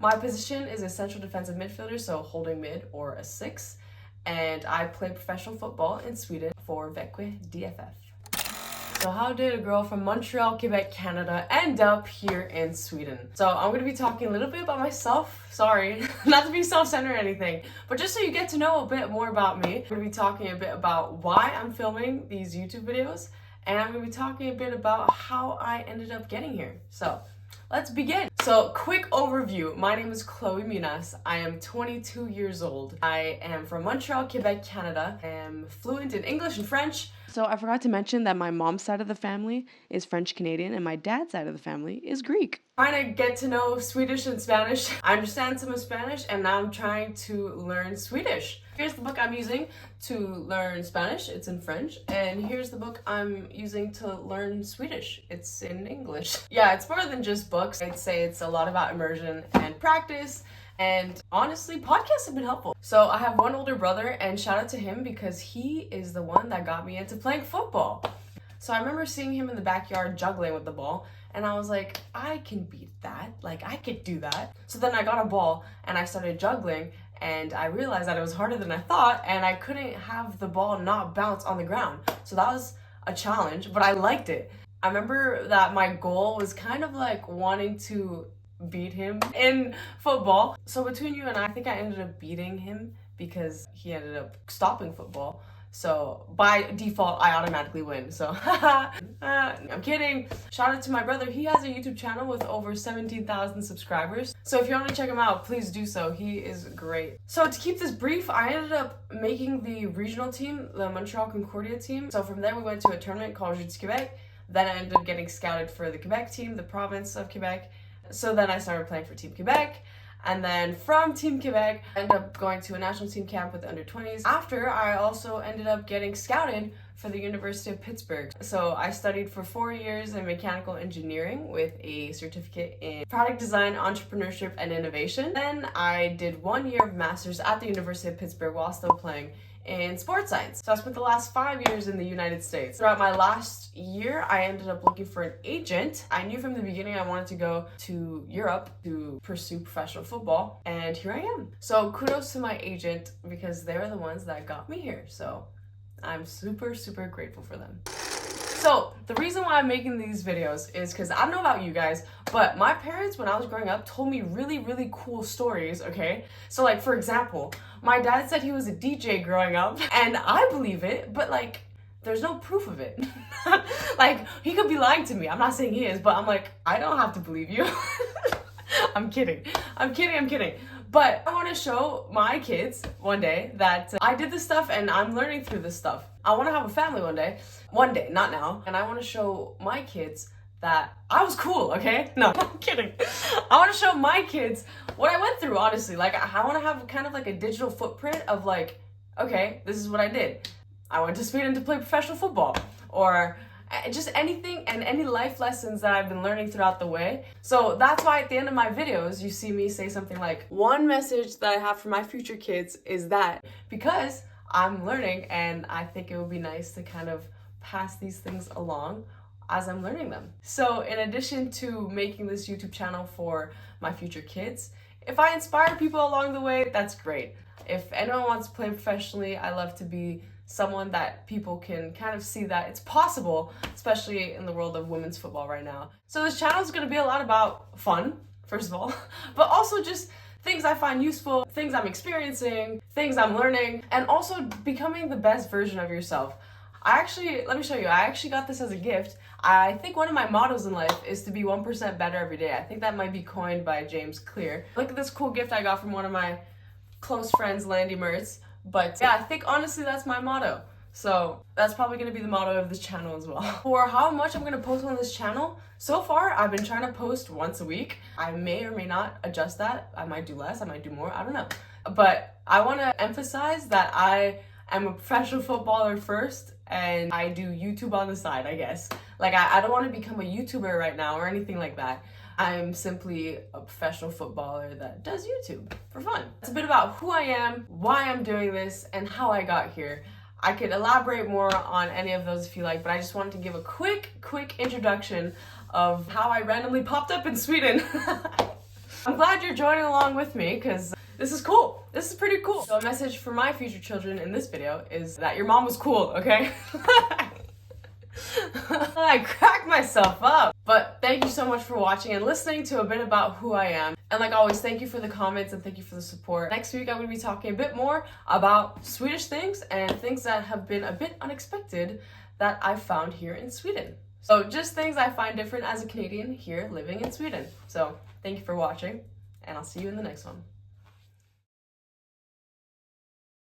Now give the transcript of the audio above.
My position is a central defensive midfielder, so holding mid or a 6. And I play professional football in Sweden for Växjö DFF. So how did a girl from Montreal, Quebec, Canada end up here in Sweden? So I'm going to be talking a little bit about myself. Sorry, not to be self-centered or anything, but just so you get to know a bit more about me. I'm going to be talking a bit about why I'm filming these YouTube videos, and I'm going to be talking a bit about how I ended up getting here. So let's begin. So quick overview. My name is Chloe Minas. I am 22 years old. I am from Montreal, Quebec, Canada. I am fluent in English and French. So I forgot to mention that my mom's side of the family is French-Canadian and my dad's side of the family is Greek. Trying to get to know Swedish and Spanish. I understand some of Spanish and now I'm trying to learn Swedish. Here's the book I'm using to learn Spanish. It's in French. And here's the book I'm using to learn Swedish. It's in English. Yeah, it's more than just books. I'd say it's a lot about immersion and practice. And honestly, podcasts have been helpful. So I have one older brother, and shout out to him because he is the one that got me into playing football. So I remember seeing him in the backyard juggling with the ball, and I was like, I can beat that. Like, I could do that. So then I got a ball and I started juggling, and I realized that it was harder than I thought, and I couldn't have the ball not bounce on the ground. So that was a challenge, but I liked it. I remember that my goal was kind of like wanting to beat him in football. So between you and I think I ended up beating him because he ended up stopping football. So by default, I automatically win. So I'm kidding. Shout out to my brother. He has a YouTube channel with over 17,000 subscribers. So if you want to check him out, please do so. He is great. So to keep this brief, I ended up making the regional team, the Montreal Concordia team. So from there, we went to a tournament called Jeux du Québec. Then I ended up getting scouted for the Quebec team, the province of Quebec. So then I started playing for Team Quebec, and then from Team Quebec, I ended up going to a national team camp with the under-20s. After, I also ended up getting scouted for the University of Pittsburgh. So I studied for 4 years in mechanical engineering with a certificate in product design, entrepreneurship, and innovation. Then I did 1 year of master's at the University of Pittsburgh while still playing in sports science. So I spent the last 5 years in the United States. Throughout my last year, I ended up looking for an agent. I knew from the beginning I wanted to go to Europe to pursue professional football, and here I am. So kudos to my agent because they're the ones that got me here. So I'm super, super grateful for them. So the reason why I'm making these videos is because I don't know about you guys, but my parents, when I was growing up, told me really, really cool stories, okay? So like, for example, my dad said he was a DJ growing up, and I believe it, but like, there's no proof of it. Like, he could be lying to me. I'm not saying he is, but I'm like, I don't have to believe you. I'm kidding. But I want to show my kids one day that I did this stuff and I'm learning through this stuff. I want to have a family one day, not now. And I want to show my kids that I was cool, okay? No, I'm kidding. I want to show my kids what I went through, honestly. Like, I want to have kind of like a digital footprint of like, okay, this is what I did. I went to Sweden to play professional football, or just anything and any life lessons that I've been learning throughout the way. So that's why at the end of my videos, you see me say something like, one message that I have for my future kids is that, because I'm learning and I think it would be nice to kind of pass these things along as I'm learning them. So in addition to making this YouTube channel for my future kids, if I inspire people along the way, that's great. If anyone wants to play professionally, I love to be someone that people can kind of see that it's possible, especially in the world of women's football right now. So this channel is going to be a lot about fun, first of all, but also just things I find useful, things I'm experiencing, things I'm learning, and also becoming the best version of yourself. Let me show you, I actually got this as a gift. I think one of my mottos in life is to be 1% better every day. I think that might be coined by James Clear. Look at this cool gift I got from one of my close friends, Landy Mertz. But yeah, I think honestly that's my motto. So that's probably going to be the motto of this channel as well. For how much I'm going to post on this channel, so far I've been trying to post once a week. I may or may not adjust that. I might do less, I might do more, I don't know. But I want to emphasize that I am a professional footballer first, and I do YouTube on the side, I guess. Like, I don't want to become a YouTuber right now or anything like that. I'm simply a professional footballer that does YouTube for fun. It's a bit about who I am, why I'm doing this, and how I got here. I could elaborate more on any of those if you like, but I just wanted to give a quick introduction of how I randomly popped up in Sweden. I'm glad you're joining along with me because this is cool. This is pretty cool. So a message for my future children in this video is that your mom was cool, okay? I cracked myself up. But thank you so much for watching and listening to a bit about who I am. And like always, thank you for the comments and thank you for the support. Next week, I'm going to be talking a bit more about Swedish things and things that have been a bit unexpected that I've found here in Sweden. So just things I find different as a Canadian here living in Sweden. So thank you for watching and I'll see you in the next one.